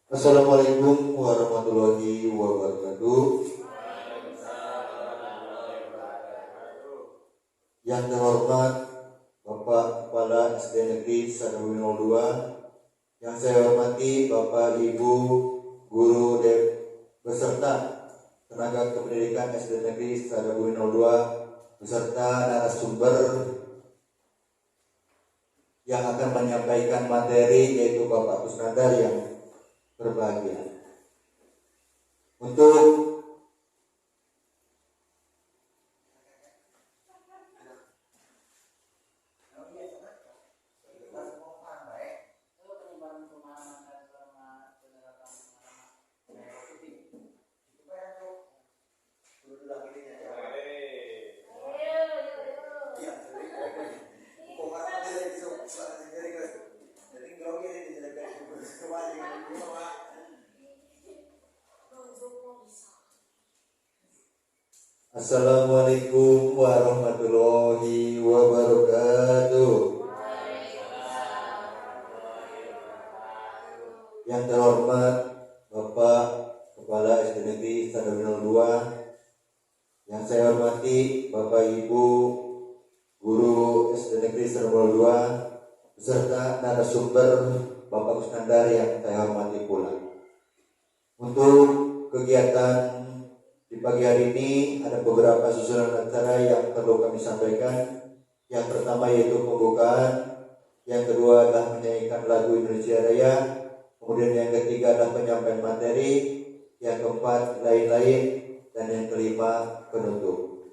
Assalamualaikum warahmatullahi wabarakatuh. Yang terhormat Bapak Kepala SD Negeri Sadawi 02, yang saya hormati Bapak Ibu Guru beserta tenaga kependidikan SD Negeri Sadawi 02 beserta narasumber yang akan menyampaikan materi, yaitu Bapak Kusnandar yang berbahagia. Untuk Assalamualaikum warahmatullahi wabarakatuh. Yang terhormat Bapak Kepala SD Negeri Sadawi 02, yang saya hormati Bapak Ibu Guru SD Negeri Sadawi 02 beserta narasumber Bapak Kusnandar yang saya hormati pula. Untuk kegiatan di pagi hari ini ada beberapa susunan acara yang perlu kami sampaikan. Yang pertama yaitu pembukaan, yang kedua adalah menyanyikan lagu Indonesia Raya, kemudian yang ketiga adalah penyampaian materi, yang keempat lain-lain, dan yang kelima penutup.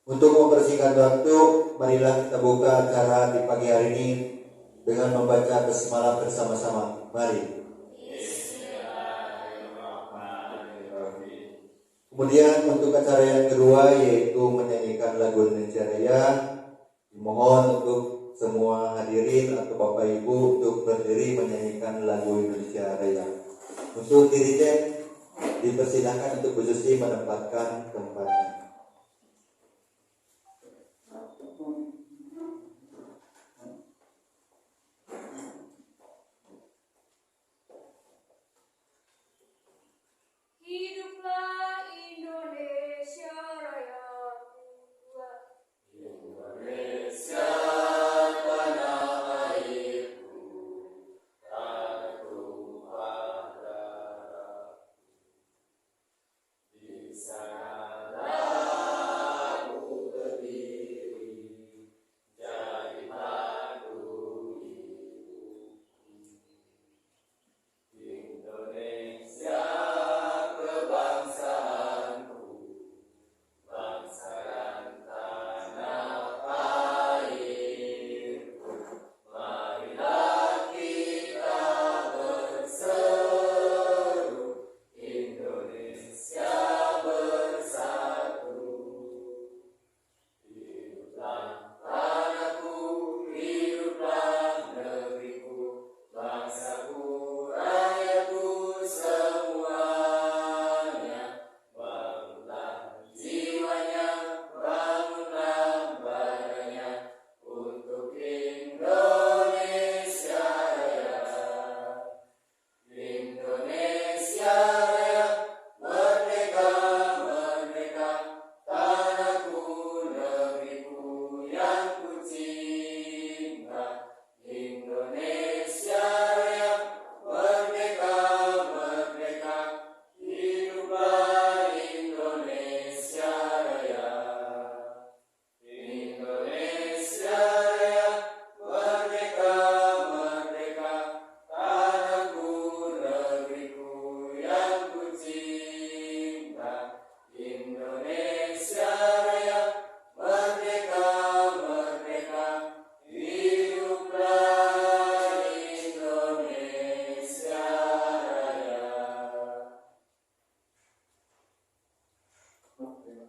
Untuk mempersingkat waktu, marilah kita buka acara di pagi hari ini dengan membaca basmalah bersama-sama. Mari. Kemudian untuk acara yang kedua yaitu menyanyikan lagu Indonesia Raya. Dimohon untuk semua hadirin atau Bapak Ibu untuk berdiri menyanyikan lagu Indonesia Raya. Untuk dirijen dipersilakan untuk bersuci menempatkan tempatnya. Hiduplah Indonesia Raya. Indonesia tanah airku, tanah tumpah darahku. Di sanalah aku berdiri, jadi padu hidupku. Indonesia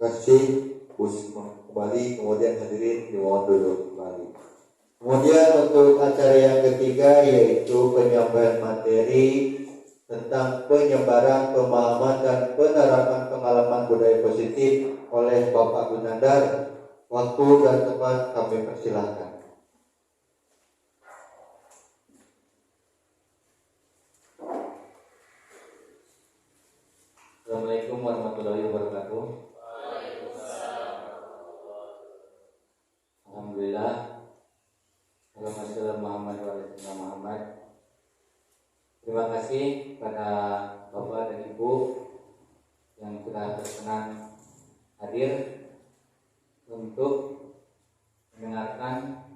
kasih kembali, kemudian hadirin dimohon duduk kembali. Kemudian untuk acara yang ketiga yaitu penyampaian materi tentang penyebaran pemahaman dan penerapan pengalaman budaya positif oleh Bapak Kusnandar. Waktu dan tempat kami persilahkan. Assalamualaikum warahmatullahi wabarakatuh. Alhamdulillah. Assalamualaikum warahmatullahi wabarakatuh. Terima kasih kepada Bapak dan Ibu yang sudah berkenan hadir untuk mendengarkan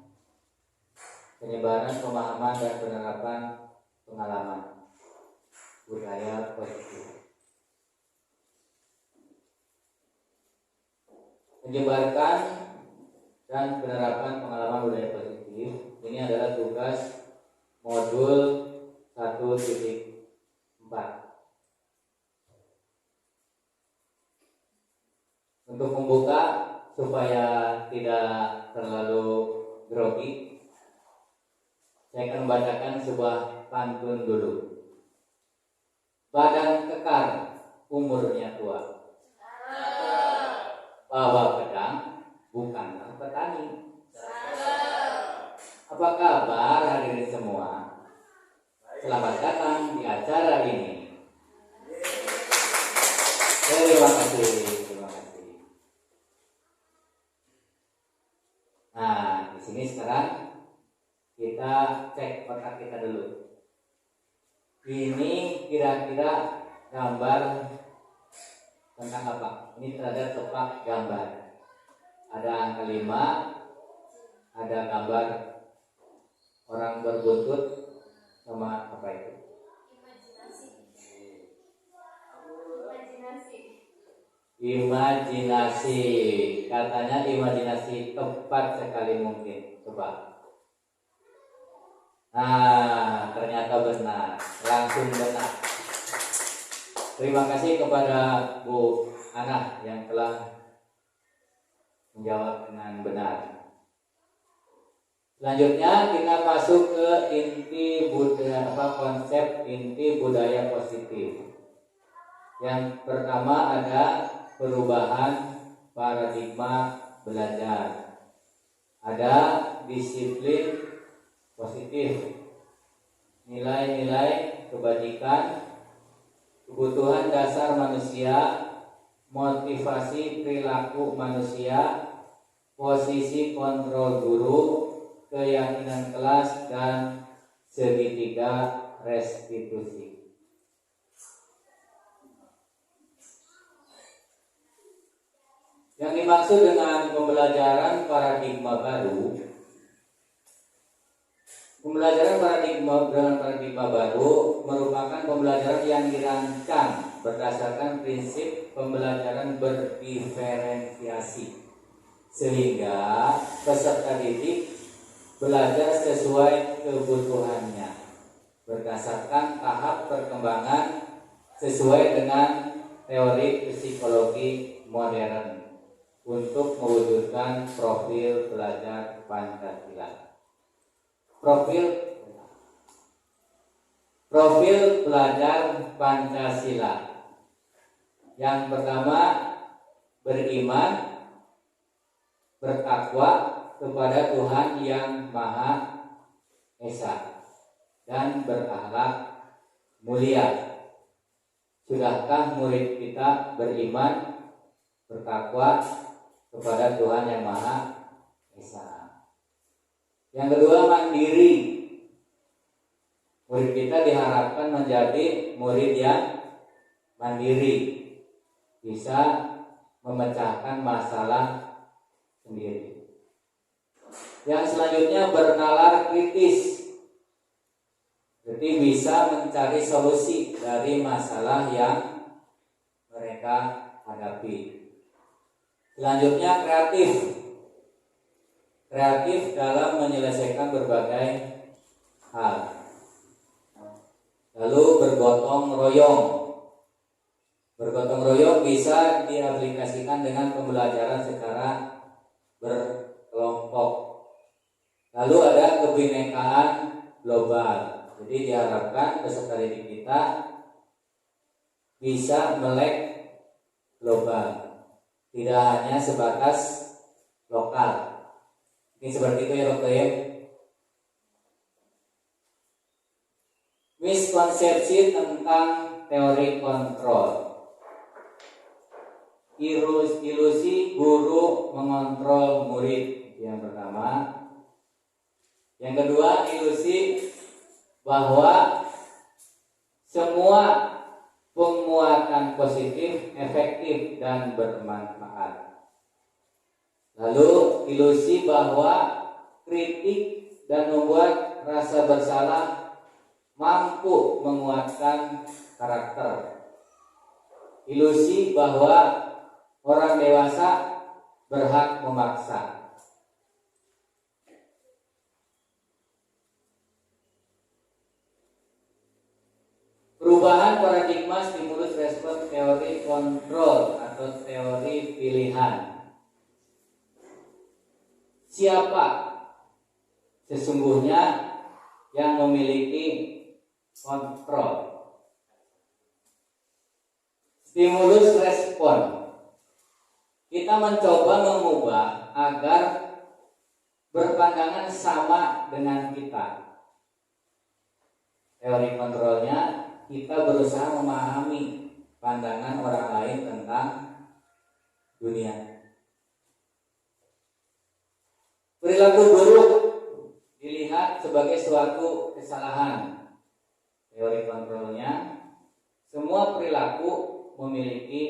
penyebaran pemahaman dan penerapan pengalaman budaya positif. Menyebarkan dan penerapan pengalaman budaya positif ini adalah tugas modul 1.4. Untuk membuka supaya tidak terlalu grogi, saya akan membacakan sebuah pantun dulu. Badan kekar, umurnya tua. Bawa pedang, bukanlah petani. Apa kabar hadirin semua? Selamat datang di acara ini. Terima kasih. Nah, di sini sekarang kita cek otak kita dulu. Ini kira-kira gambar tentang apa? Ini terhadap tepak gambar. Ada angka 5, ada gambar orang berbuntut sama apa itu? Imajinasi. Katanya imajinasi, tepat sekali mungkin. Coba. Nah, ternyata benar. Langsung benar. Terima kasih kepada Bu Ana yang telah menjawab dengan benar. Selanjutnya kita masuk ke inti budaya, konsep inti budaya positif. Yang pertama ada perubahan paradigma belajar. Ada disiplin positif, nilai-nilai kebajikan, kebutuhan dasar manusia, motivasi perilaku manusia, posisi kontrol guru, keyakinan kelas, dan segitiga restitusi. Yang dimaksud dengan pembelajaran paradigma baru, pembelajaran paradigma baru merupakan pembelajaran yang dirancang berdasarkan prinsip pembelajaran berdiferensiasi, sehingga peserta didik belajar sesuai kebutuhannya, berdasarkan tahap perkembangan sesuai dengan teori psikologi modern untuk mewujudkan profil belajar Pancasila. Profil belajar Pancasila. Yang pertama, beriman, bertakwa kepada Tuhan yang Maha Esa, dan berakhlak mulia. Sudahkah murid kita beriman, bertakwa kepada Tuhan yang Maha Esa? Yang kedua, mandiri. Murid kita diharapkan menjadi murid yang mandiri, bisa memecahkan masalah sendiri. Yang selanjutnya, bernalar kritis. Jadi bisa mencari solusi dari masalah yang mereka hadapi. Selanjutnya, kreatif. Kreatif dalam menyelesaikan berbagai hal. Lalu bergotong royong. Bergotong royong bisa diaplikasikan dengan pembelajaran secara berkelompok. Lalu ada kebinekaan global. Jadi diharapkan peserta didik kita bisa melek global, tidak hanya sebatas lokal. Ini seperti itu ya Dokter ya. Miskonsepsi tentang teori kontrol. ilusi guru mengontrol murid, yang pertama. Yang kedua, ilusi bahwa semua penguatan positif efektif dan bermanfaat. Lalu ilusi bahwa kritik dan membuat rasa bersalah mampu menguatkan karakter. Ilusi bahwa orang dewasa berhak memaksa. Perubahan paradigma stimulus respon teori kontrol atau teori pilihan. Siapa sesungguhnya yang memiliki kontrol? Stimulus respon. Kita mencoba mengubah agar berpandangan sama dengan kita. Teori kontrolnya, kita berusaha memahami pandangan orang lain tentang dunia. Perilaku buruk dilihat sebagai suatu kesalahan. Teori kontrolnya, semua perilaku memiliki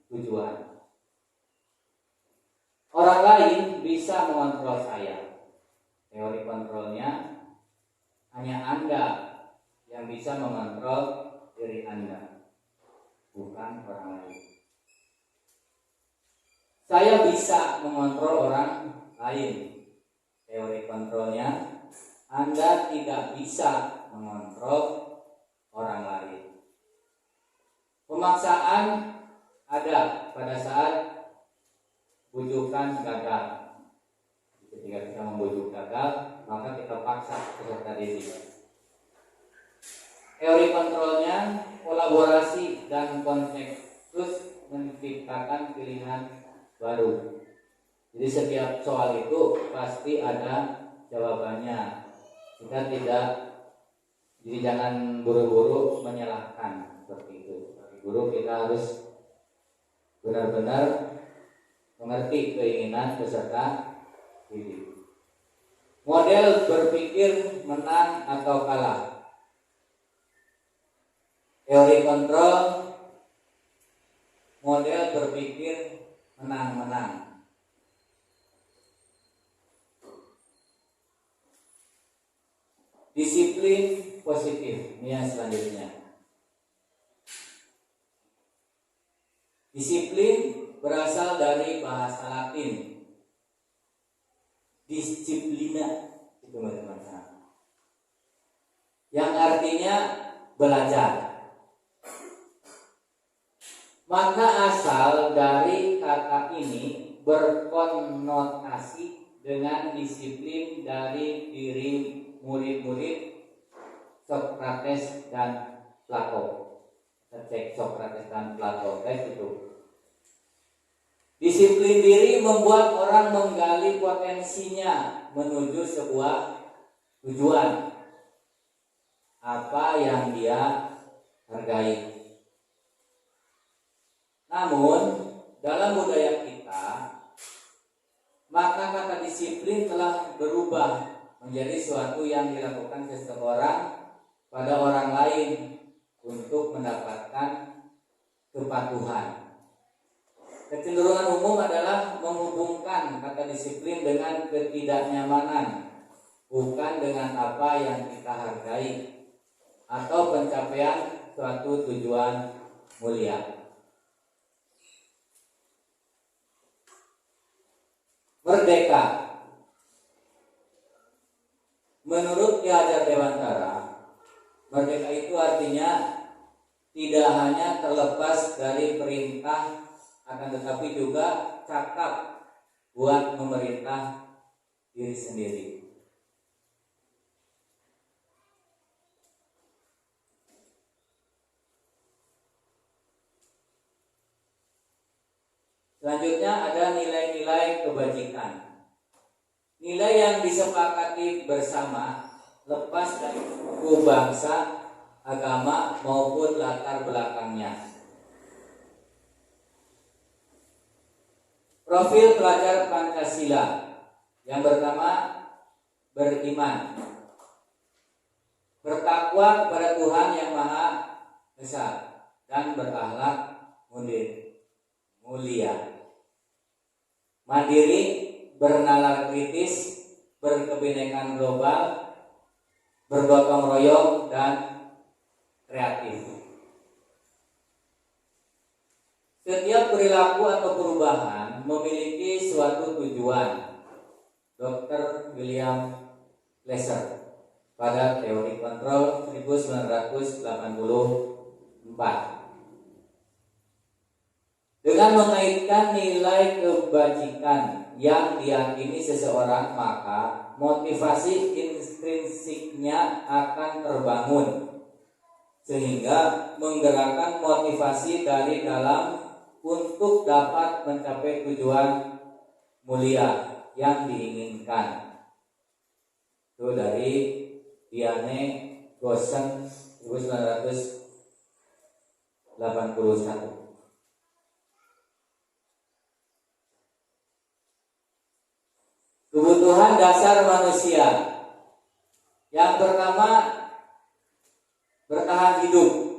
tujuan. Orang lain bisa mengontrol saya. Teori kontrolnya, hanya Anda yang bisa mengontrol diri Anda, bukan orang lain. Saya bisa mengontrol orang lain. Teori kontrolnya, Anda tidak bisa mengontrol orang lain. Pemaksaan ada pada saat bujukan gagal. Ketika kita membujuk gagal, maka kita paksa peserta didik. Teori kontrolnya, kolaborasi dan konsensus menciptakan pilihan baru. Jadi setiap soal itu pasti ada jawabannya. Kita tidak, jadi jangan buru-buru menyalahkan seperti itu. Sebagai guru kita harus benar-benar mengerti keinginan peserta didik. Model berpikir menang atau kalah. Teori kontrol, model berpikir menang-menang. Disiplin positif, ini yang selanjutnya. Disiplin berasal dari bahasa Latin. Disiplina, itu teman-teman. Yang artinya belajar. Maka asal dari kata ini berkonotasi dengan disiplin dari diri murid-murid Sokrates dan Plato. Cek Sokrates dan Plato, itu. Disiplin diri membuat orang menggali potensinya menuju sebuah tujuan. Apa yang dia hargai. Namun, dalam budaya kita, maka kata disiplin telah berubah menjadi suatu yang dilakukan seseorang pada orang lain untuk mendapatkan kepatuhan. Kecenderungan umum adalah menghubungkan kata disiplin dengan ketidaknyamanan, bukan dengan apa yang kita hargai atau pencapaian suatu tujuan mulia. Merdeka. Menurut Ki Hajar Dewantara, merdeka itu artinya tidak hanya terlepas dari perintah, akan tetapi juga cakap buat memerintah diri sendiri. Selanjutnya ada nilai-nilai kebajikan. Nilai yang disepakati bersama lepas dari suku, bangsa, agama maupun latar belakangnya. Profil pelajar Pancasila. Yang pertama, beriman, bertakwa kepada Tuhan yang Maha Esa, dan berakhlak mulia. Mandiri, bernalar kritis, berkebinekaan global, bergotong royong, dan kreatif. Setiap perilaku atau perubahan memiliki suatu tujuan. Dr. William Glasser pada teori kontrol 1984. Dengan mengaitkan nilai kebajikan yang diyakini seseorang, maka motivasi intrinsiknya akan terbangun sehingga menggerakkan motivasi dari dalam untuk dapat mencapai tujuan mulia yang diinginkan. Itu dari Diane Gosen 1981. Kebutuhan dasar manusia. Yang pertama, bertahan hidup.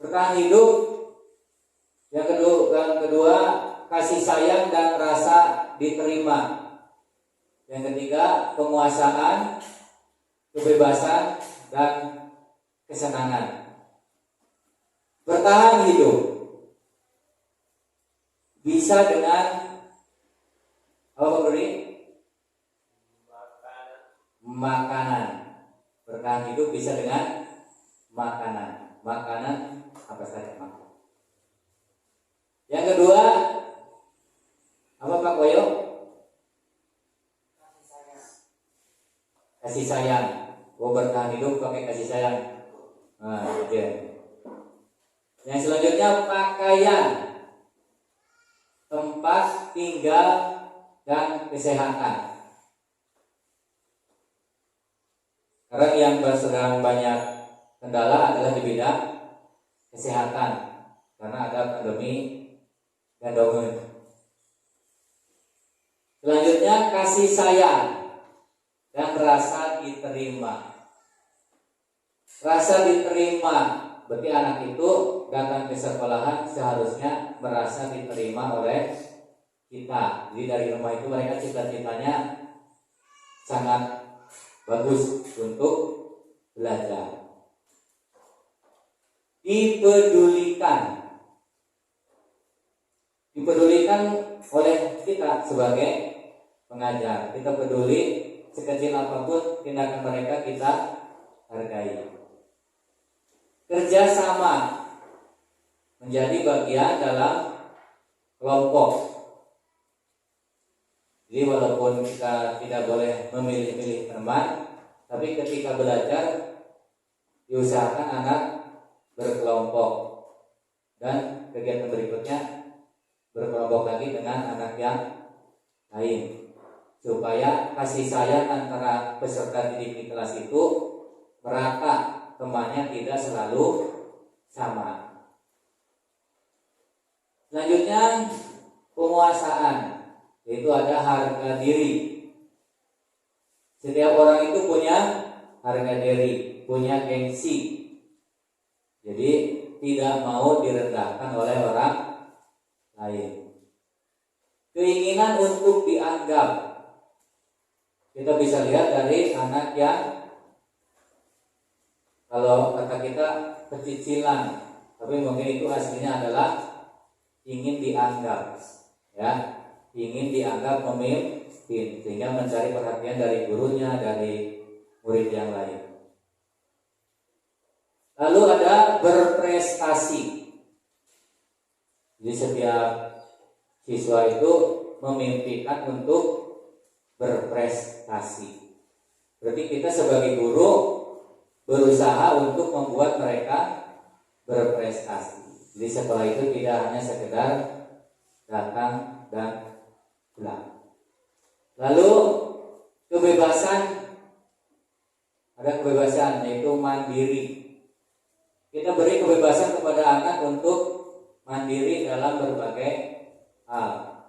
Bertahan hidup. Yang kedua, kasih sayang dan rasa diterima. Yang ketiga, penguasaan, kebebasan, dan kesenangan. Bertahan hidup bisa dengan apa, beri? Makanan. Bertahan hidup bisa dengan makanan. Makanan apa saja makan. Yang kedua, apa Pak Koyo? Kasih sayang. Oh, bertahan hidup pakai kasih sayang. Nah, oke. Yang selanjutnya, pakaian, tempat tinggal, dan kesehatan. Sekarang yang sedang banyak kendala adalah di bidang kesehatan karena ada pandemi gandongan. Selanjutnya, kasih sayang dan rasa diterima. Rasa diterima berarti anak itu datang ke sekolahan seharusnya merasa diterima oleh kita. Jadi dari rumah itu mereka cita-citanya sangat bagus untuk belajar. Dipedulikan oleh kita sebagai pengajar. Kita peduli sekecil apapun tindakan mereka kita hargai. Kerjasama, menjadi bagian dalam kelompok. Jadi walaupun kita tidak boleh memilih-milih teman, tapi ketika belajar diusahakan anak berkelompok, dan kegiatan berikutnya berkelompok lagi dengan anak yang lain, supaya kasih sayang antara peserta didik di kelas itu merata, temannya tidak selalu sama. Selanjutnya, penguasaan, yaitu ada harga diri. Setiap orang itu punya harga diri, punya gengsi. Jadi tidak mau direndahkan oleh orang lain. Keinginan untuk dianggap. Kita bisa lihat dari anak yang, kalau kata kita, pecicilan, tapi mungkin itu aslinya adalah ingin dianggap, ya, ingin dianggap pemimpin, sehingga mencari perhatian dari gurunya, dari murid yang lain. Lalu ada berprestasi. Jadi setiap siswa itu memimpikan untuk berprestasi. Berarti kita sebagai guru berusaha untuk membuat mereka berprestasi. Jadi sekolah itu tidak hanya sekedar datang dan pulang. Lalu kebebasan, ada kebebasan yaitu mandiri. Kita beri kebebasan kepada kepada anak untuk mandiri dalam berbagai hal.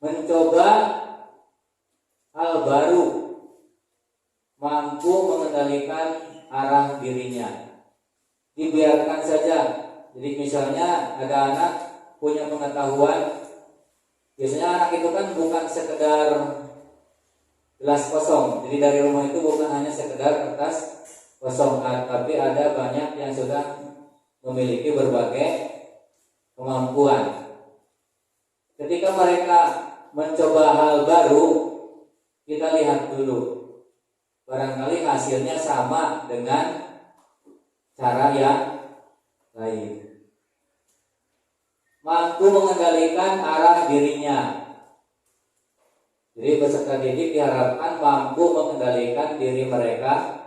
Mencoba hal baru, mampu mengendalikan arah dirinya. Dibiarkan saja. Jadi misalnya ada anak punya pengetahuan, biasanya anak itu kan bukan sekedar gelas kosong. Jadi dari rumah itu bukan hanya sekedar kertas kosong, tapi ada banyak yang sudah memiliki berbagai kemampuan. Ketika mereka mencoba hal baru, kita lihat dulu, barangkali hasilnya sama dengan cara yang lain. Mampu mengendalikan arah dirinya. Jadi peserta didik diharapkan mampu mengendalikan diri mereka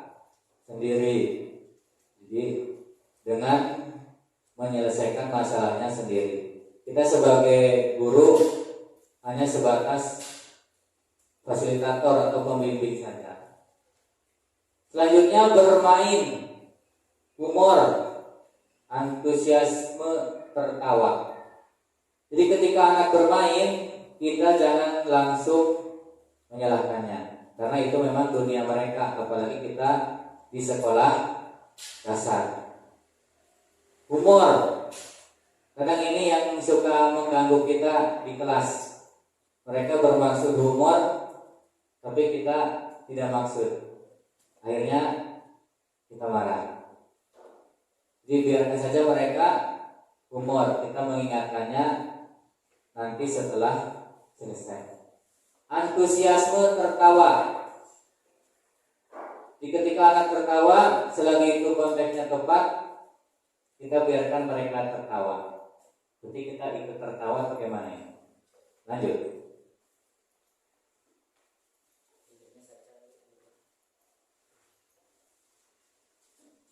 sendiri. Jadi dengan menyelesaikan masalahnya sendiri. Kita sebagai guru hanya sebatas fasilitator atau pembimbing saja. Selanjutnya bermain, humor, antusiasme, tertawa. Jadi ketika anak bermain, kita jangan langsung menyalahkannya, karena itu memang dunia mereka, apalagi kita di sekolah dasar. Humor, kadang ini yang suka mengganggu kita di kelas. Mereka bermaksud humor, tapi kita tidak maksud. Akhirnya kita marah. Jadi biarkan saja mereka humor, kita mengingatkannya nanti setelah selesai. Antusiasme, tertawa. Jadi ketika anak tertawa, selagi itu konteksnya tepat, kita biarkan mereka tertawa. Jadi kita ikut tertawa bagaimana ya? Lanjut.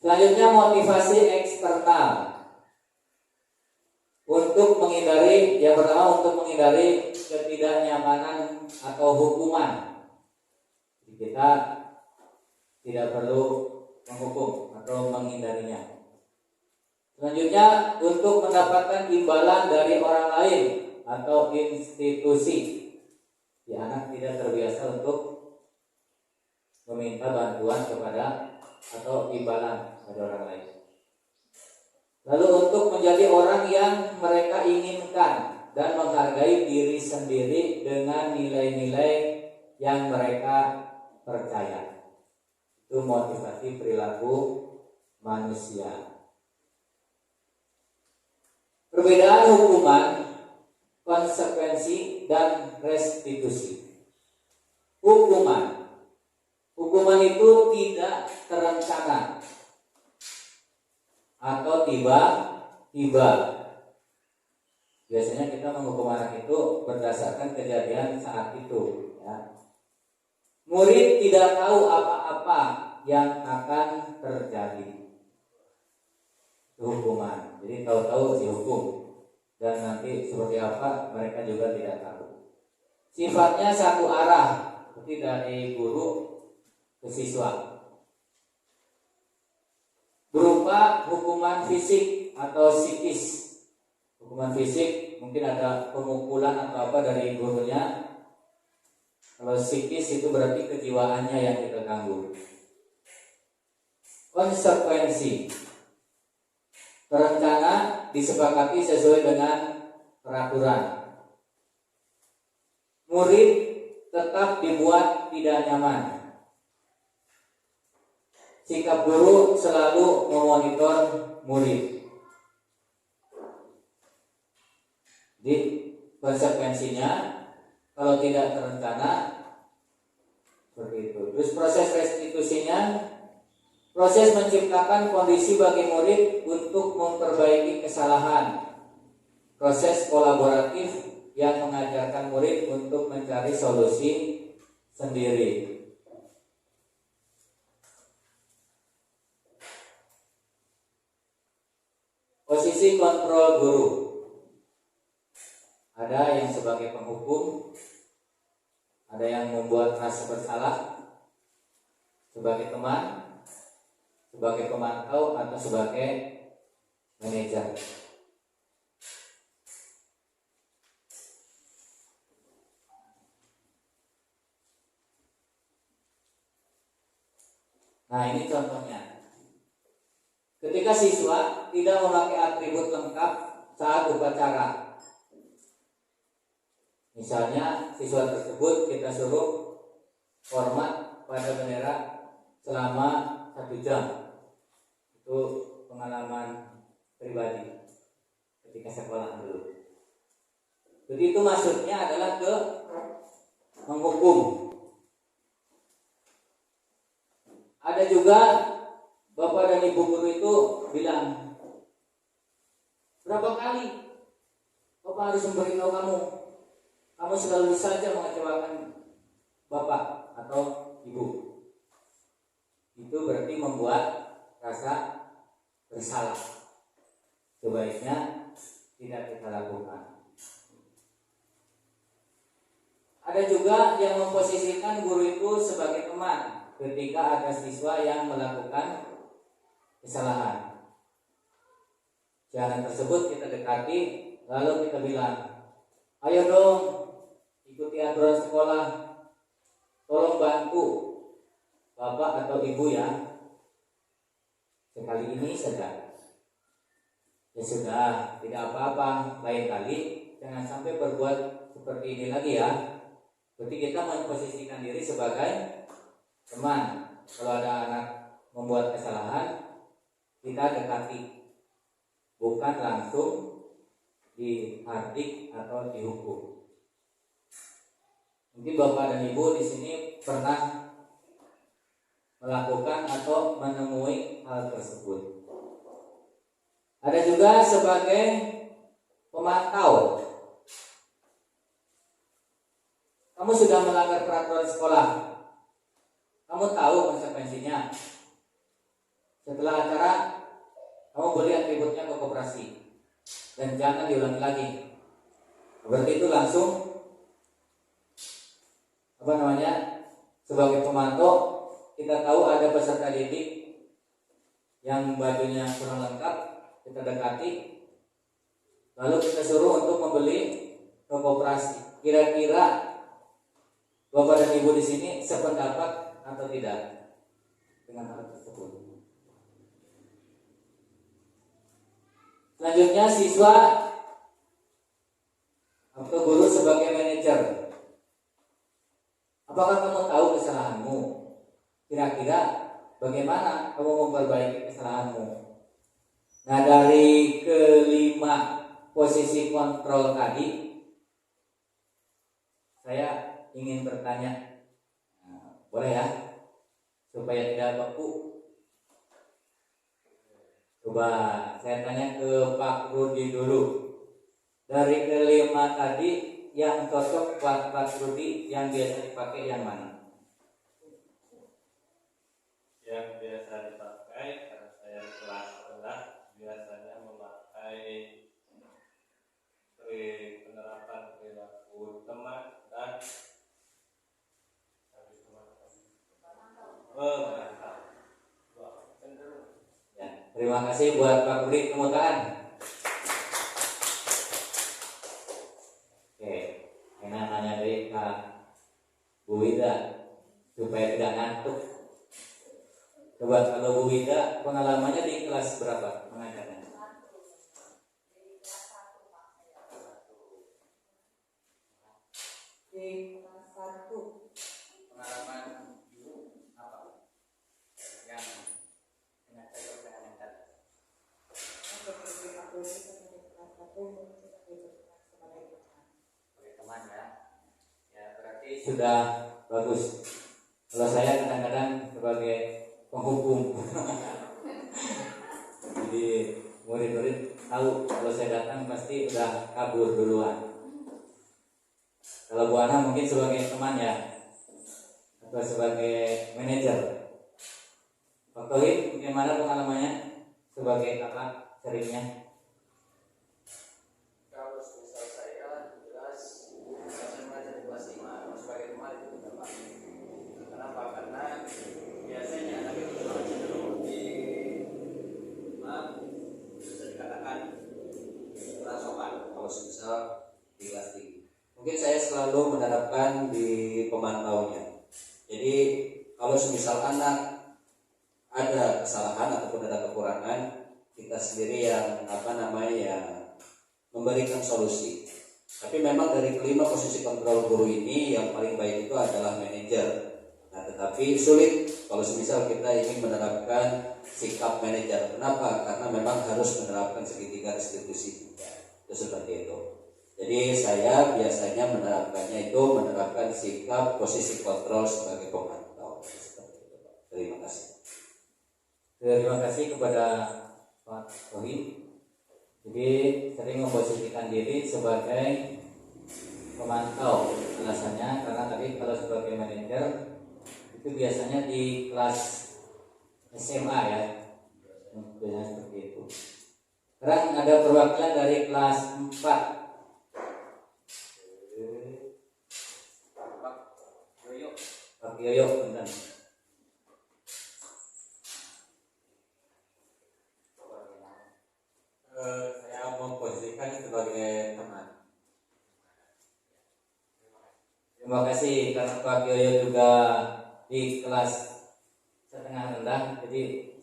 Selanjutnya motivasi eksternal. Untuk menghindari, yang pertama untuk menghindari ketidaknyamanan atau hukuman. Jadi kita tidak perlu menghukum atau menghindarinya. Selanjutnya untuk mendapatkan imbalan dari orang lain atau institusi. Ya, anak tidak terbiasa untuk meminta bantuan kepada atau imbalan dari orang lain. Lalu untuk menjadi orang yang mereka inginkan dan menghargai diri sendiri dengan nilai-nilai yang mereka percaya. Itu motivasi perilaku manusia. Perbedaan hukuman, konsekuensi, dan restitusi. Hukuman itu tidak terencana atau tiba-tiba. Biasanya kita menghukum anak itu berdasarkan kejadian saat itu, ya. Murid tidak tahu apa-apa yang akan terjadi. Itu hukuman. Jadi tahu-tahu dihukum, dan nanti seperti apa mereka juga tidak tahu. Sifatnya satu arah, seperti dari guru ke siswa. Berupa hukuman fisik atau psikis. Hukuman fisik mungkin ada pemukulan atau apa dari gurunya. Kalau psikis itu berarti kejiwaannya yang kita ganggu. Konsekuensi, terencana, disepakati sesuai dengan peraturan. Murid tetap dibuat tidak nyaman. Sikap guru selalu memonitor murid. Jadi konsekuensinya kalau tidak terencana seperti itu. Terus proses restitusinya, proses menciptakan kondisi bagi murid untuk memperbaiki kesalahan. Proses kolaboratif yang mengajarkan murid untuk mencari solusi sendiri. Posisi kontrol guru. Ada yang sebagai penghukum, ada yang membuat rasa bersalah, sebagai teman, sebagai pemantau, atau sebagai manajer. Nah, ini contohnya. Ketika siswa tidak memakai atribut lengkap saat upacara, misalnya siswa tersebut kita suruh hormat pada bendera selama 1 jam. Itu pengalaman pribadi ketika sekolah dulu. Jadi itu maksudnya adalah ke menghukum. Ada juga bapak dan ibu guru itu bilang, berapa kali bapak harus memberitahu kamu? Kamu selalu saja mengecewakan bapak atau ibu. Itu berarti membuat rasa bersalah. Sebaiknya tidak kita lakukan. Ada juga yang memposisikan guru itu sebagai teman ketika ada siswa yang melakukan kesalahan. Kesalahan tersebut kita dekati, lalu kita bilang, ayo dong ikuti aturan sekolah, tolong bantu bapak atau ibu ya, sekali ini saja. Ya sudah, tidak apa-apa, lain kali jangan sampai berbuat seperti ini lagi ya. Berarti kita memposisikan diri sebagai teman. Kalau ada anak membuat kesalahan, kita dekati, bukan langsung dihardik atau dihukum. Mungkin bapak dan ibu di sini pernah melakukan atau menemui hal tersebut. Ada juga sebagai pemantau. Kamu sudah melanggar peraturan sekolah. Kamu tahu konsekuensinya. Setelah acara, kamu beli atributnya ke koperasi dan jangan diulangi lagi. Berarti itu langsung sebagai pemantau, kita tahu ada peserta didik yang bajunya kurang lengkap, kita dekati, lalu kita suruh untuk membeli ke koperasi. Kira-kira bapak dan ibu di sini sependapat atau tidak dengan hal tersebut? Selanjutnya siswa atau guru sebagai manajer. Apakah kamu tahu kesalahanmu? Kira-kira bagaimana kamu memperbaiki kesalahanmu? Nah, dari kelima posisi kontrol tadi, saya ingin bertanya, boleh ya, supaya tidak baku. Coba saya tanya ke Pak Rudi dulu. Dari kelima tadi, yang cocok Pak Rudi yang biasa dipakai yang mana? Yang biasa dipakai karena saya di kelas rendah biasanya memakai penerapan perilaku teman dan memantau. Ya, terima kasih buat Pak Rudi, tepuk tangan. Oke, enak nanya dari Kak Bu Wida supaya tidak ngantuk. Coba kalau Bu Wida pengalamannya di kelas berapa mengajarnya? Di kelas 1. Pengalaman Ibu apa? Yang enak cocok dengan yang tadi? Sebagai teman ya. Ya berarti sudah bagus. Kalau saya kadang-kadang sebagai penghukum. Jadi murid-murid tahu kalau saya datang pasti udah kabur duluan. Kalau Bu Ana mungkin sebagai teman ya, atau sebagai manajer. Pak Tohib, bagaimana pengalamannya sebagai kakak seringnya? Kalau misal saya jelas saya belajar di kelas 5 sebagai teman itu Bapak. Kenapa? Karena biasanya anak itu cenderung lebih bisa dikatakan pemantaunya. Jadi kalau semisal anak ada kesalahan ataupun ada kekurangan, kita sendiri yang memberikan solusi. Tapi memang dari kelima posisi kontrol guru ini yang paling baik itu adalah manajer. Nah, tetapi sulit kalau semisal kita ingin menerapkan sikap manajer. Kenapa? Karena memang harus menerapkan segitiga restitusi juga. Itu seperti itu. Jadi saya biasanya menerapkan sikap posisi kontrol sebagai pemantau. Seperti itu, Pak. Terima kasih. Terima kasih kepada Pak Rohim. Jadi sering memposisikan diri sebagai pemantau. Alasannya karena tadi kalau sebagai manajer itu biasanya di kelas SMA ya, biasanya seperti itu. Sekarang ada perwakilan dari kelas 4. Pak Yoyo, benar. Saya memposisikan sebagai teman. Terima kasih karena Pak Yoyo juga di kelas setengah rendah, jadi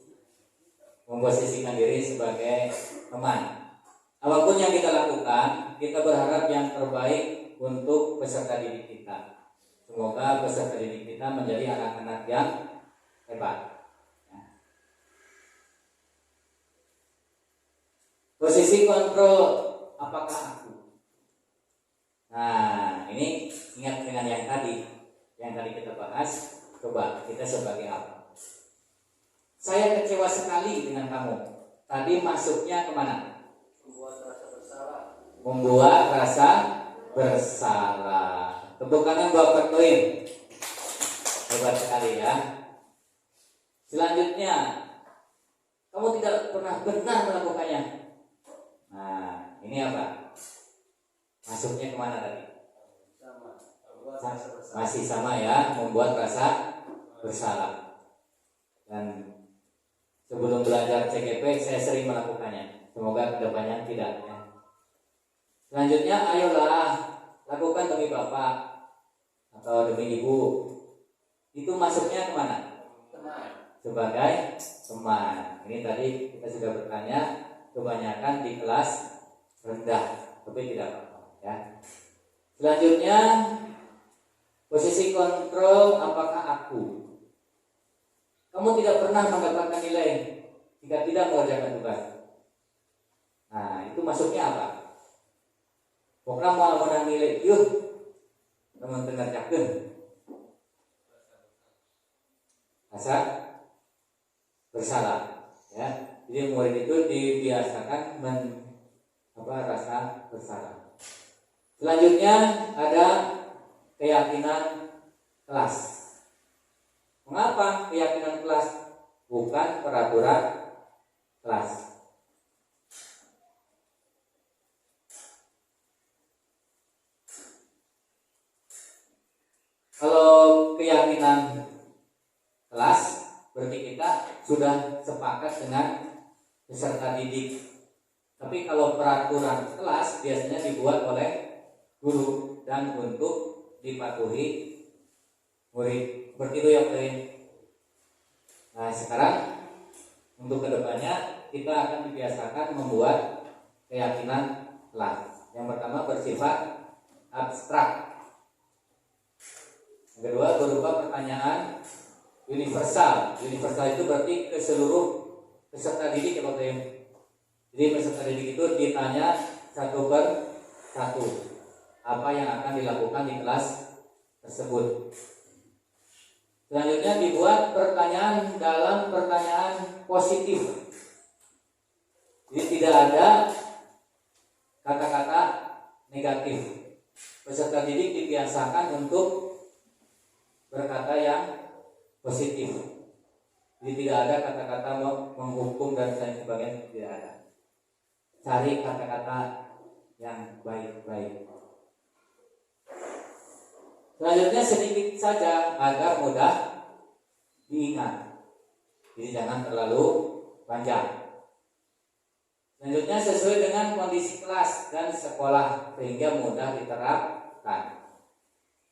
memposisikan diri sebagai teman. Apapun yang kita lakukan, kita berharap yang terbaik untuk peserta didik kita. Semoga peserta didik kita menjadi anak-anak yang hebat. Posisi kontrol, apakah aku? Nah, ini ingat dengan yang tadi kita bahas. Coba kita sebagai apa? Saya kecewa sekali dengan kamu. Tadi masuknya kemana? Membuat rasa bersalah. Tepuk tangan buat Pak Toim. Hebat sekali ya. Selanjutnya, kamu tidak pernah benar melakukannya. Nah, ini apa? Masuknya kemana tadi? Masih sama ya, membuat rasa bersalah. Dan sebelum belajar CGP saya sering melakukannya. Semoga kedepannya tidak ya. Selanjutnya, ayolah lakukan demi Bapak atau demi Ibu. Itu masuknya kemana? Sebagai teman. Ini tadi kita sudah bertanya, kebanyakan di kelas rendah, tapi tidak apa-apa ya. Selanjutnya, posisi kontrol, apakah aku? Kamu tidak pernah mendapatkan nilai jika tidak mengerjakan tugas. Nah, itu masuknya apa? Pokoknya mau menang nilai, yuk teman mengerjakan. Rasa bersalah ya. Jadi murid itu dibiasakan rasa bersalah. Selanjutnya ada keyakinan kelas. Mengapa keyakinan kelas? Bukan peraturan kelas. Kalau keyakinan kelas, berarti kita sudah sepakat dengan peserta didik. Tapi kalau peraturan kelas biasanya dibuat oleh guru dan untuk dipatuhi murid. Seperti itu ya, Pak. Nah, sekarang untuk kedepannya kita akan dibiasakan membuat keyakinan kelas. Yang pertama bersifat abstrak. Yang kedua berupa pertanyaan universal. Universal itu berarti ke seluruh peserta didik ya, Pak. Jadi peserta didik itu ditanya satu per satu apa yang akan dilakukan di kelas tersebut. Selanjutnya dibuat pertanyaan dalam pertanyaan positif. Jadi tidak ada kata-kata negatif. Peserta didik dibiasakan untuk berkata yang positif. Jadi tidak ada kata-kata menghukum dan lain sebagainya, tidak ada. Cari kata-kata yang baik-baik. Selanjutnya sedikit saja agar mudah diingat. Jadi jangan terlalu panjang. Selanjutnya sesuai dengan kondisi kelas dan sekolah sehingga mudah diterapkan.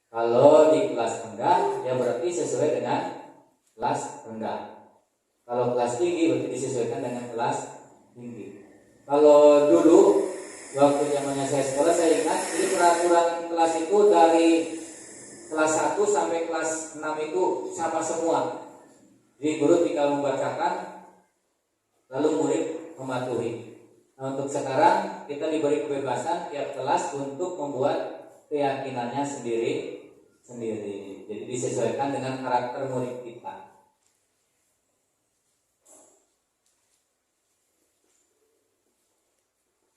Kalau di kelas rendah ya berarti sesuai dengan kelas rendah. Kalau kelas tinggi berarti disesuaikan dengan kelas tinggi. Kalau dulu waktu zamannya saya sekolah, saya ingat jadi peraturan kelas itu dari kelas 1 sampai kelas 6 itu sama semua. Jadi guru tinggal membacakan lalu murid mematuhi. Nah, untuk sekarang kita diberi kebebasan tiap kelas untuk membuat keyakinannya sendiri. Jadi disesuaikan dengan karakter murid kita.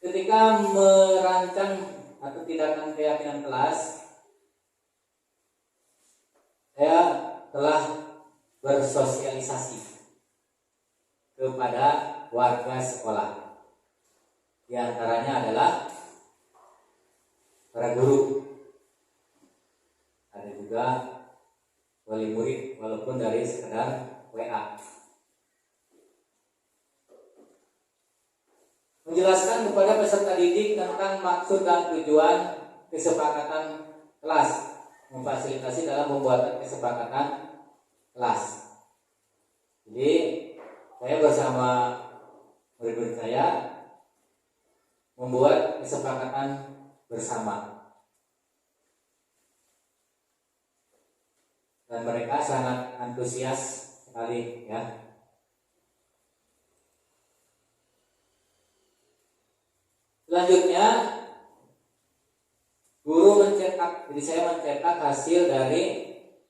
Ketika merancang atau tindakan keyakinan kelas, saya telah bersosialisasi kepada warga sekolah. Di antaranya adalah para guru, ada juga wali murid walaupun dari sekedar WA. Menjelaskan kepada peserta didik tentang maksud dan tujuan kesepakatan kelas, memfasilitasi dalam pembuatan kesepakatan kelas. Jadi saya bersama murid-murid saya membuat kesepakatan bersama, dan mereka sangat antusias sekali ya. Selanjutnya guru mencetak, jadi saya mencetak hasil dari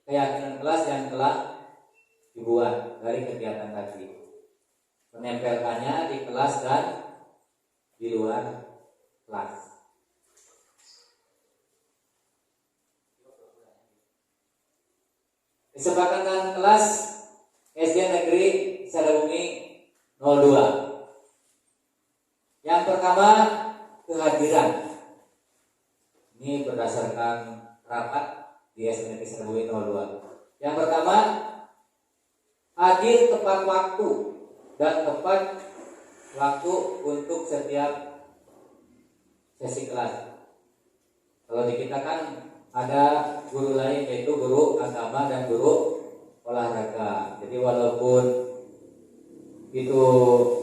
keyakinan kelas yang telah dibuat dari kegiatan tadi, menempelkannya di kelas dan di luar kelas. Kesepakatan kelas SD Negeri Sadabumi 02. Yang pertama, kehadiran. Ini berdasarkan rapat di SD Negeri Sadabumi 02. Yang pertama, hadir tepat waktu dan tepat waktu untuk setiap sesi kelas. Kalau di kita kan ada guru lain, yaitu guru agama dan guru olahraga. Jadi walaupun itu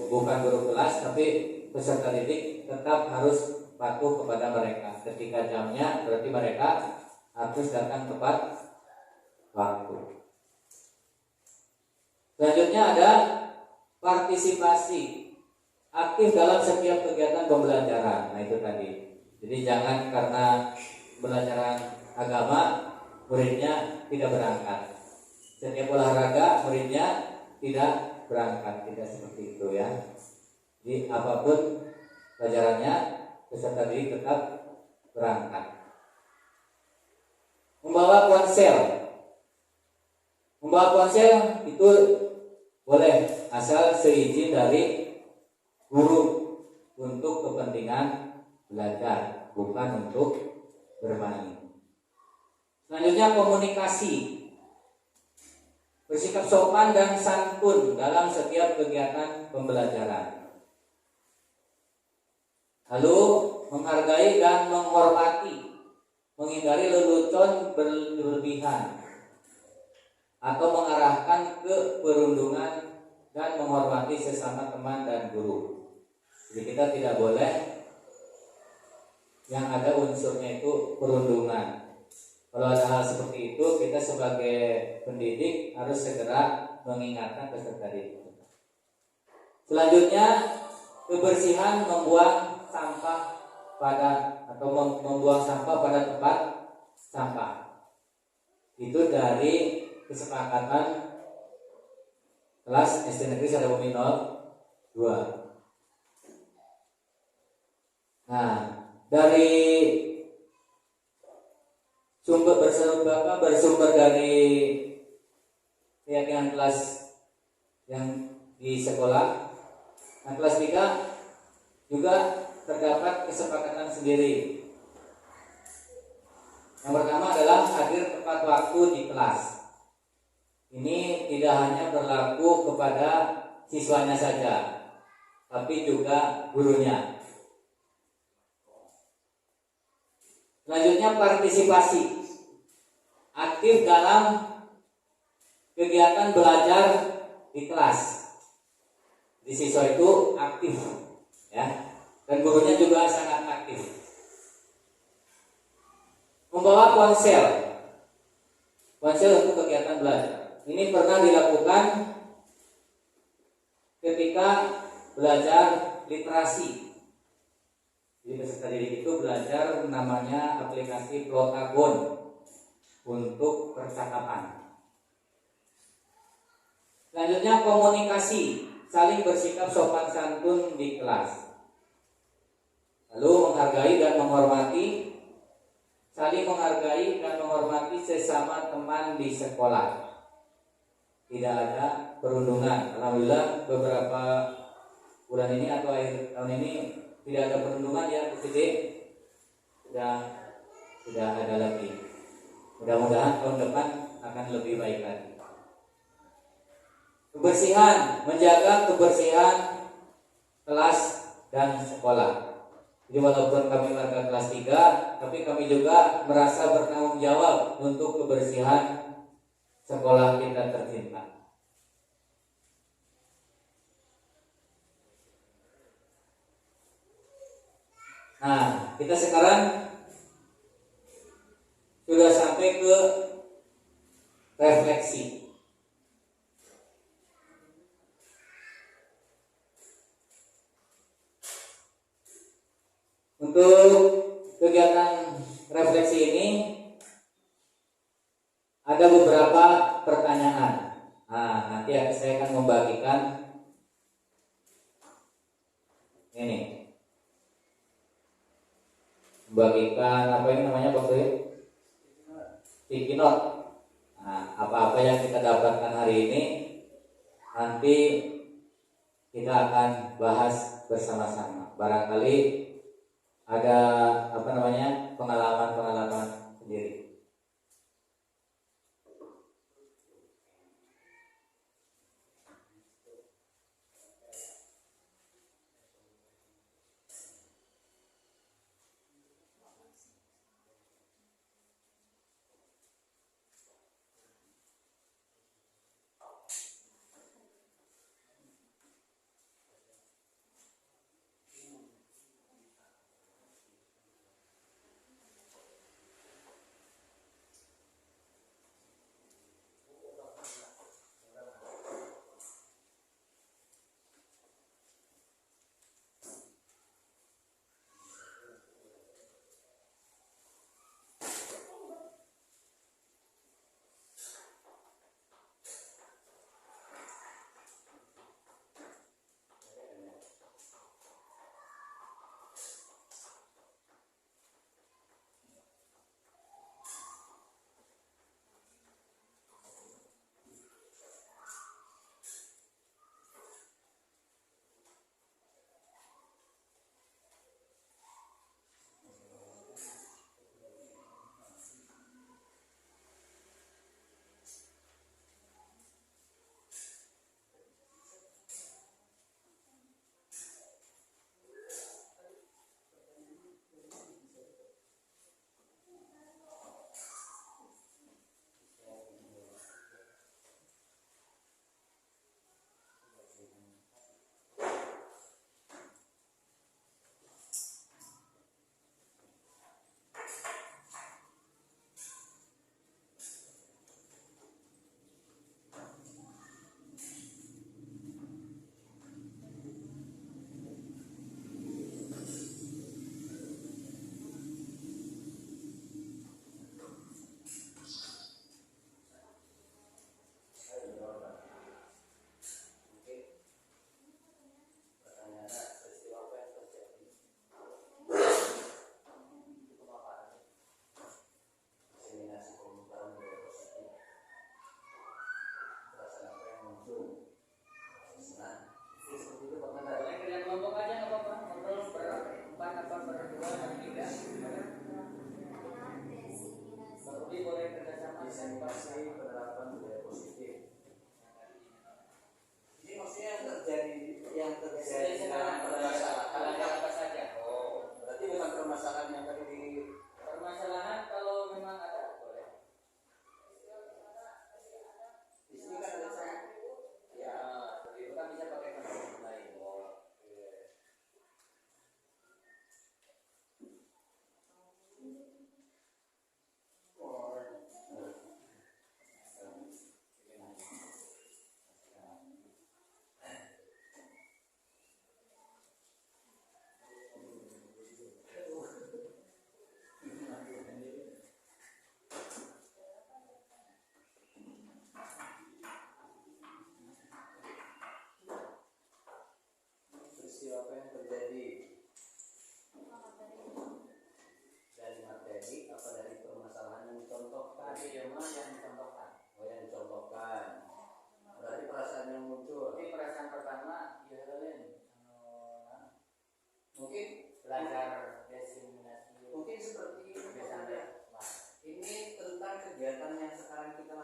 bukan guru kelas, tapi peserta didik tetap harus patuh kepada mereka. Ketika jamnya berarti mereka harus datang tepat waktu. Selanjutnya ada partisipasi aktif dalam setiap kegiatan pembelajaran. Nah itu tadi. Jadi jangan karena pembelajaran agama muridnya tidak berangkat, setiap olahraga muridnya tidak berangkat, tidak seperti itu ya. Jadi apapun pelajarannya peserta didik tetap berangkat. Membawa ponsel itu boleh asal seizin dari guru untuk kepentingan belajar, bukan untuk bermain. Selanjutnya komunikasi, bersikap sopan dan santun dalam setiap kegiatan pembelajaran. Lalu menghargai dan menghormati, menghindari lelucon berlebihan atau mengarahkan ke perundungan, dan menghormati sesama teman dan guru. Jadi kita tidak boleh yang ada unsurnya itu perundungan. Kalau ada hal seperti itu, kita sebagai pendidik harus segera mengingatkan peserta didik. Selanjutnya, kebersihan, membuang sampah membuang sampah pada tempat sampah. Itu dari kesepakatan kelas SD Negeri Sadabumi 02. Nah, dari bersumber dari keyakinan kelas yang di sekolah. Nah, kelas 3 juga terdapat kesepakatan sendiri. Yang pertama adalah hadir tepat waktu di kelas. Ini tidak hanya berlaku kepada siswanya saja, tapi juga gurunya. Selanjutnya partisipasi. aktif dalam kegiatan belajar di kelas. Di siswa itu aktif, ya, dan gurunya juga sangat aktif. Membawa ponsel untuk kegiatan belajar. Ini pernah dilakukan ketika belajar literasi. Jadi peserta didik itu belajar namanya aplikasi Plotagon untuk percakapan. Selanjutnya komunikasi, saling bersikap sopan santun di kelas. Lalu menghargai dan menghormati, saling menghargai dan menghormati sesama teman di sekolah. Tidak ada perundungan. Alhamdulillah beberapa bulan ini atau akhir tahun ini tidak ada perundungan ya, sudah tidak ada lagi. Mudah-mudahan tahun depan akan lebih baik lagi. Kebersihan, menjaga kebersihan kelas dan sekolah. Jadi walaupun kami warga kelas 3, tapi kami juga merasa bertanggung jawab untuk kebersihan sekolah kita tercinta. Nah, kita sekarang sudah sampai ke refleksi. Untuk kegiatan refleksi ini ada beberapa pertanyaan. Nah, nanti saya akan membagikan ini. Membagikan apa yang namanya Pak Boy? Sticky note. Nah, apa-apa yang kita dapatkan hari ini nanti kita akan bahas bersama-sama. Barangkali ada pengalaman sendiri.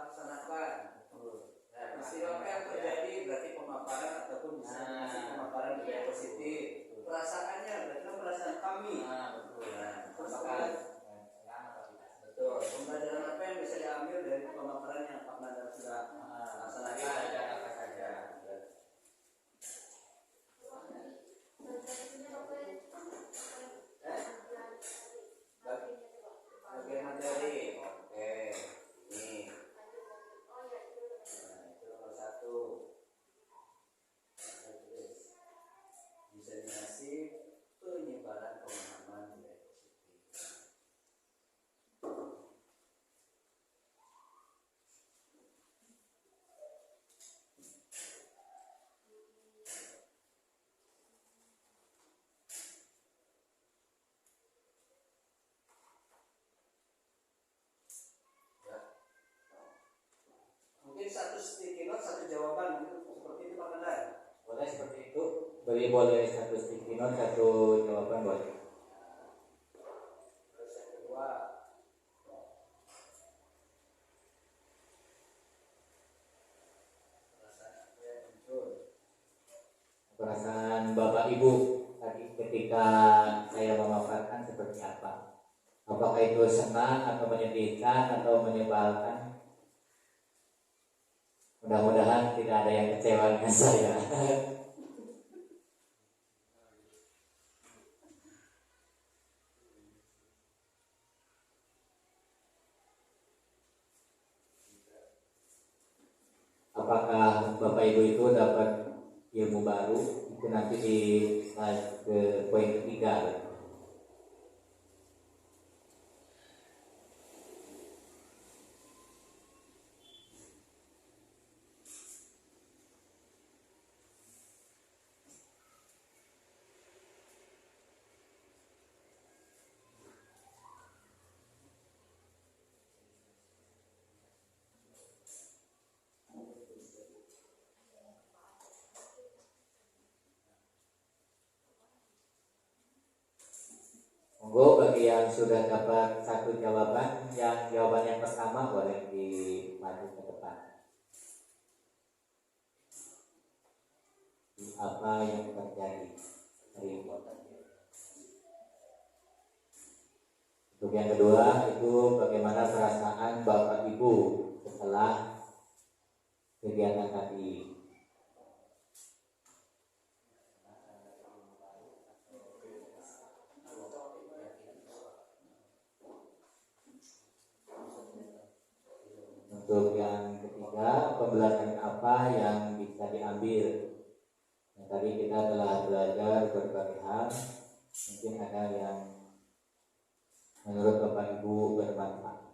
laksanakan. Nah, peristiwa apa yang terjadi berarti pemaparan ataupun diseminasi pemaparan budaya positif. Perasaannya berarti kan perasaan kami. Terus betul. Pembelajaran apa yang bisa diambil dari pemaparan yang Pak Nadar sudah laksanakan? Apa saja? Bagian materi. Oke. Ini. Nah, itu nomor 1. Diseminasi penyebaran pemahaman budaya positif. Ya. Mungkin satu sticky note, satu jawaban, mungkin seperti itu Pak Kendar. Boleh seperti itu. Boleh satu sticky note, satu jawaban boleh. Terus yang kedua, perasaan apa yang muncul? Perasaan Bapak Ibu tadi ketika saya memaparkan seperti apa? Apakah itu senang atau menyedihkan atau menyebalkan? Mudah-mudahan tidak ada yang kecewa dengan saya. Apakah Bapak Ibu itu dapat ilmu baru? Itu nanti di slide ke poin ketiga. Monggo bagi yang sudah dapat satu jawaban, yang jawaban yang pertama boleh dimaju ke depan. Apa yang terjadi? Untuk yang kedua itu bagaimana perasaan Bapak Ibu setelah kegiatan tadi? Untuk yang ketiga, pembelajaran apa yang bisa diambil? Yang tadi kita telah belajar berbagai hal, mungkin ada yang menurut Bapak Ibu bermanfaat.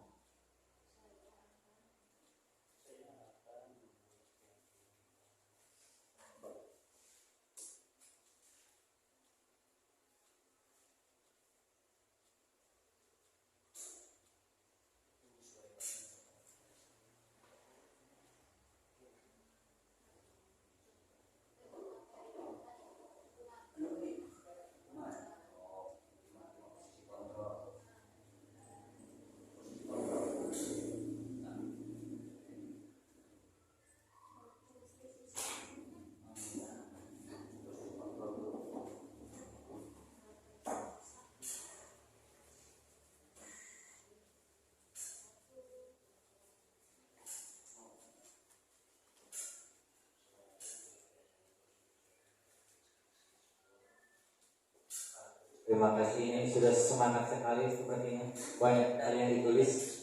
Terima kasih, ini sudah semangat sekali sepertinya. Banyak hal yang ditulis.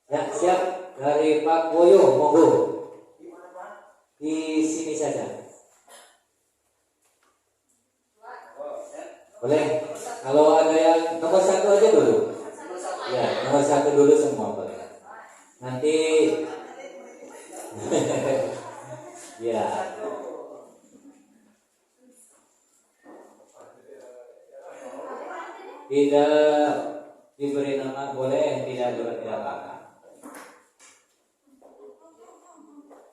Ya, siap. Dari Pak Boyo, monggo. Di sini saja. Boleh. Kalau ada yang nomor satu aja dulu. Ya, nomor satu dulu semua boleh. Nanti ya. Tidak diberi nama boleh, tidak juga tidak apa-apa.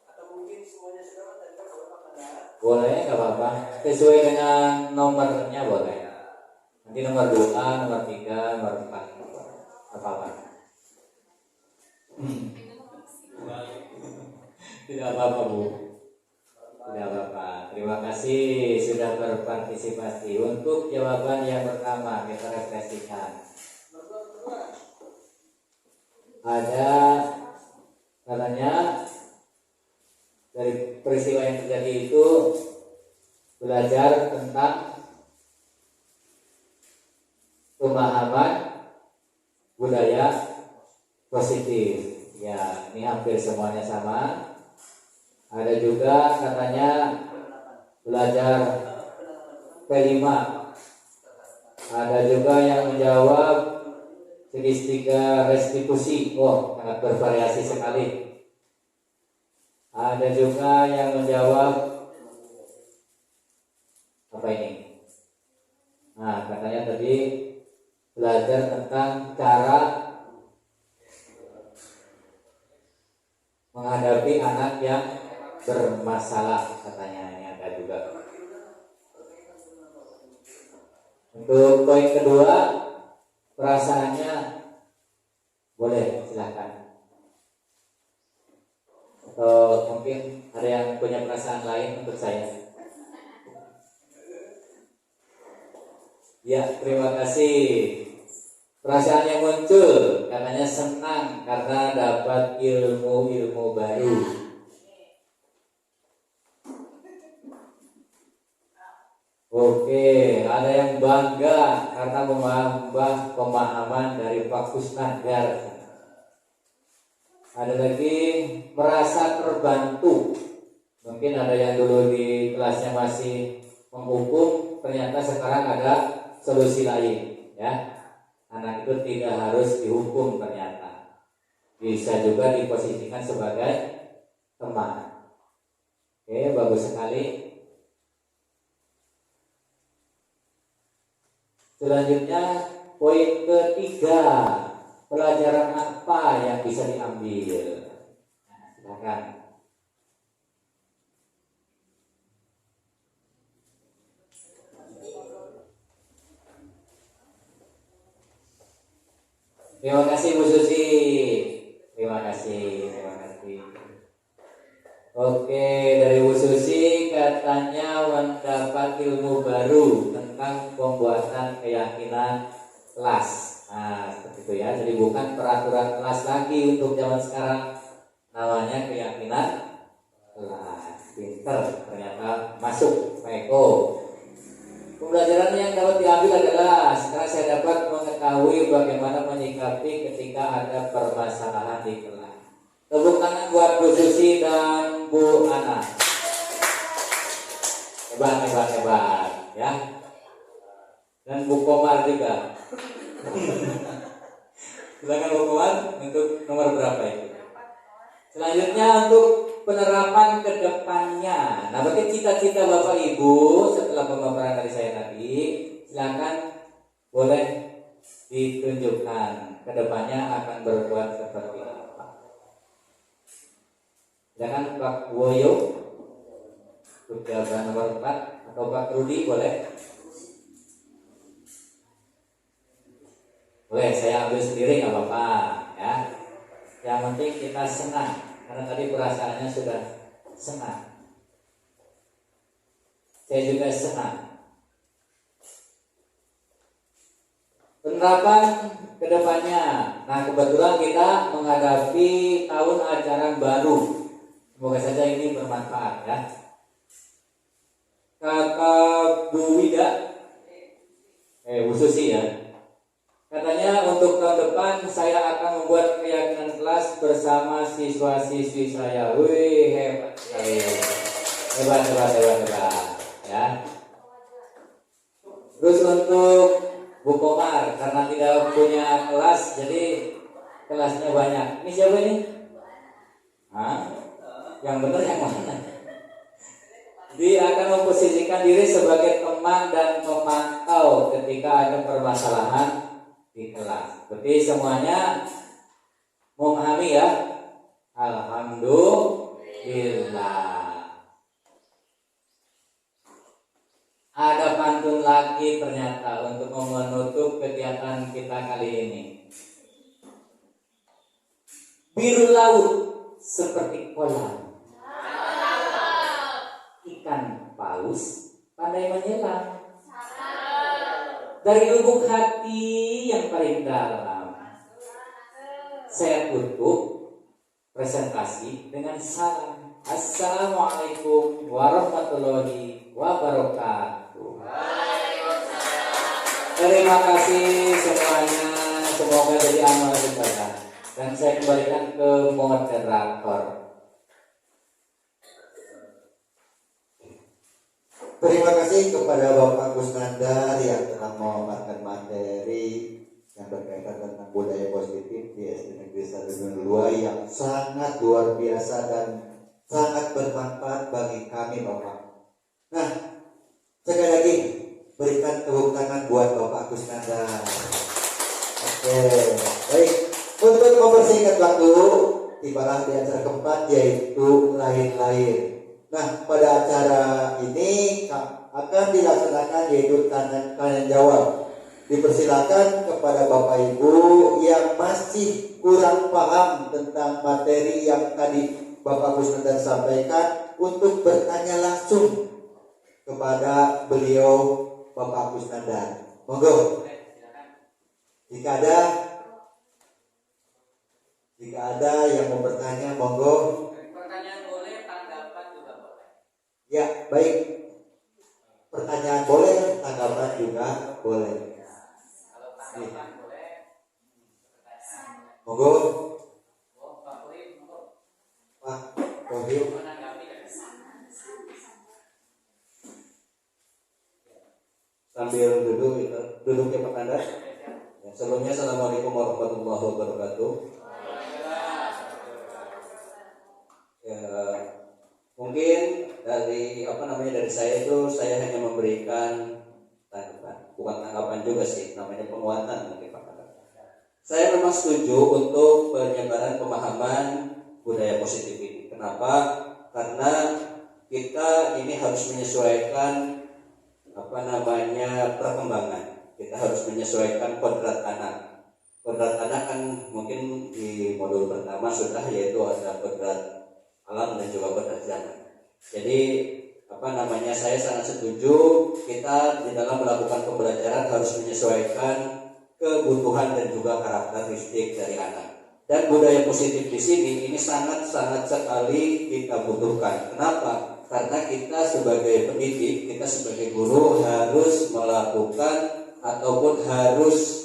Atau mungkin semuanya sudah tadi kan boleh Pak Mandar. Boleh, nggak apa-apa. Sesuai dengan nomornya boleh. Nanti nomor 2, nomor 3, nomor 4 apa-apa. Tidak apa-apa Bu. Tidak apa-apa. Terima kasih sudah berpartisipasi. Untuk jawaban yang pertama kita refleksikan. Ada katanya dari peristiwa yang terjadi itu belajar tentang pemahaman budaya positif. Ya, ini hampir semuanya sama. Ada juga katanya belajar P5. Ada juga yang menjawab segitiga restitusi. Oh, sangat bervariasi sekali. Ada juga yang menjawab apa ini? Nah, katanya tadi belajar tentang cara menghadapi anak yang bermasalah, katanya ini ada juga. Untuk poin kedua, perasaannya boleh silakan. Atau mungkin ada yang punya perasaan lain untuk saya. Ya, terima kasih. Perasaan yang muncul katanya senang karena dapat ilmu-ilmu baru. Oke, ada yang bangga karena menambah pemahaman dari Pak Kusnagar. Ada lagi merasa terbantu. Mungkin ada yang dulu di kelasnya masih menghukum, ternyata sekarang ada solusi lain, ya. Anak itu tidak harus dihukum ternyata. Bisa juga diposisikan sebagai teman. Oke, bagus sekali. Selanjutnya poin ketiga, pelajaran apa yang bisa diambil? Nah, silakan. Terima kasih Bu Susi. Terima kasih. Oke, dari Bu Susi katanya mendapat ilmu baru tentang pembuatan keyakinan kelas. Nah, seperti itu ya. Jadi bukan peraturan kelas lagi untuk zaman sekarang. Namanya keyakinan kelas. Pinter, ternyata masuk Eko. Pembelajaran yang dapat diambil adalah sekarang saya dapat mengetahui bagaimana menyikapi ketika ada permasalahan di kelas. Tepuk tangan buat Bu Susi dan Bu Ana. Hebat ya. Dan Bu Komar juga. Silakan Bu Komar untuk nomor berapa itu? Selanjutnya untuk penerapan ke depannya. Nah, bagi cita-cita Bapak Ibu setelah pemaparan dari saya tadi, silakan boleh ditunjukkan ke depannya akan berbuat seperti apa. Silakan Pak Woyo untuk jawaban nomor 4 atau Pak Rudi boleh. Boleh, saya ambil sendiri nggak apa-apa ya. Yang penting kita senang, karena tadi perasaannya sudah senang. Saya juga senang. Penerapan kedepannya. Nah, kebetulan kita menghadapi tahun ajaran baru. Semoga saja ini bermanfaat ya. Kata Bu Wida, Bu Susi ya. Katanya untuk tahun depan saya akan membuat keyakinan kelas bersama siswa-siswi saya. Wih, hebat sekali. Hebat. Ya. Terus untuk Bu Komar, karena tidak punya kelas, jadi kelasnya banyak. Ini siapa ini? Yang benar yang mana? Dia akan memposisikan diri sebagai teman dan pemantau ketika ada permasalahan di kelas. Berarti semuanya memahami ya. Alhamdulillah. Ada pantun lagi ternyata untuk menutup kegiatan kita kali ini. Biru laut seperti kolam, ikan paus pandai menyelam. Dari lubuk hati yang paling dalam, saya tutup presentasi dengan salam. Assalamualaikum warahmatullahi wabarakatuh. Terima kasih semuanya. Semoga jadi amal ibadah. Dan saya kembalikan ke moderator. Terima kasih kepada Bapak Kusnandar yang telah memaparkan materi yang berkaitan tentang budaya positif di SD Negeri 1 yang sangat luar biasa dan sangat bermanfaat bagi kami Bapak. Nah, sekali lagi berikan tepuk tangan buat Bapak Kusnandar. Oke, baik. Untuk mempersingkat waktu, tibalah di acara keempat yaitu lain-lain. Nah, pada acara ini akan dilaksanakan yaitu tanya jawab. Dipersilakan kepada Bapak Ibu yang masih kurang paham tentang materi yang tadi Bapak Kusnandar sampaikan untuk bertanya langsung kepada beliau Bapak Kusnandar. Monggo. Jika ada yang mau bertanya, monggo. Pertanyaan boleh, tanggapan juga boleh. Ya, baik. Pertanyaan boleh, tanggapan juga boleh. Kalau tanggapan boleh, pertanyaan boleh. Monggo, Oh, Pak Koim, monggo. Pak Kohim. Menanggapi kan? Sambil duduk ya Pak Nanda. Ya, sebelumnya Assalamualaikum warahmatullahi wabarakatuh. Ya, mungkin dari dari saya itu saya hanya memberikan tanggapan, bukan tanggapan juga sih, namanya penguatan mungkin Pak Nanda. Saya memang setuju untuk penyebaran pemahaman budaya positif ini. Kenapa? Karena kita ini harus menyesuaikan perkembangan. Kita harus menyesuaikan kodrat anak. Kodrat anak kan mungkin di modul pertama sudah, yaitu ada kodrat alam dan juga kodrat zaman. Jadi saya sangat setuju kita di dalam melakukan pembelajaran harus menyesuaikan kebutuhan dan juga karakteristik dari anak. Dan budaya positif di sini ini sangat-sangat sekali kita butuhkan. Kenapa? Karena kita sebagai pendidik, kita sebagai guru harus melakukan ataupun harus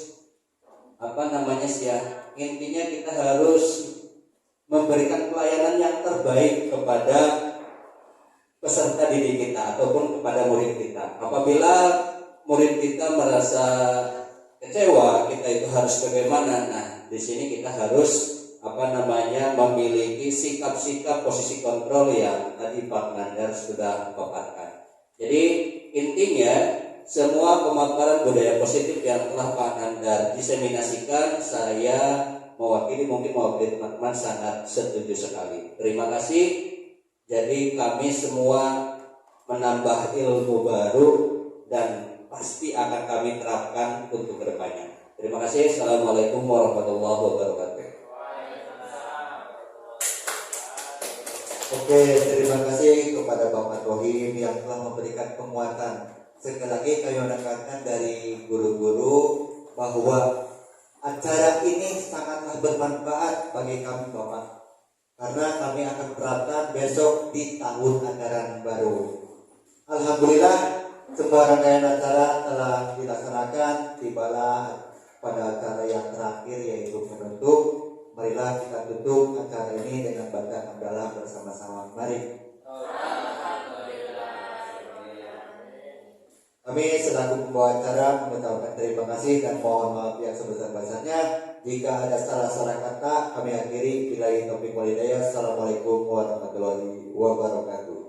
intinya kita harus memberikan pelayanan yang terbaik kepada peserta didik kita ataupun kepada murid kita. Apabila murid kita merasa kecewa, kita itu harus bagaimana? Nah, di sini kita harus memiliki sikap-sikap posisi kontrol yang tadi Pak Nandar sudah paparkan. Jadi intinya semua pemaparan budaya positif yang telah Pak Nandar diseminasikan, saya mewakili teman-teman sangat setuju sekali. Terima kasih. Jadi kami semua menambah ilmu baru dan pasti akan kami terapkan untuk kedepannya. Terima kasih. Assalamualaikum warahmatullahi wabarakatuh. Oke, terima kasih kepada Bapak Kohim yang telah memberikan penguatan. Sekali lagi kami menekankan dari guru-guru bahwa acara ini sangatlah bermanfaat bagi kami Bapak, karena kami akan terapkan besok di tahun ajaran baru. Alhamdulillah sebuah rangkaian acara telah dilaksanakan, tibalah pada acara yang terakhir yaitu penutup. Marilah kita tutup acara ini dengan bacaan hamdalah bersama-sama. Mari. Kami selaku pembawa acara mengucapkan terima kasih dan mohon maaf yang sebesar-besarnya jika ada salah-salah kata. Kami akhiri billahi taufiq wal hidayah. Assalamualaikum warahmatullahi wabarakatuh.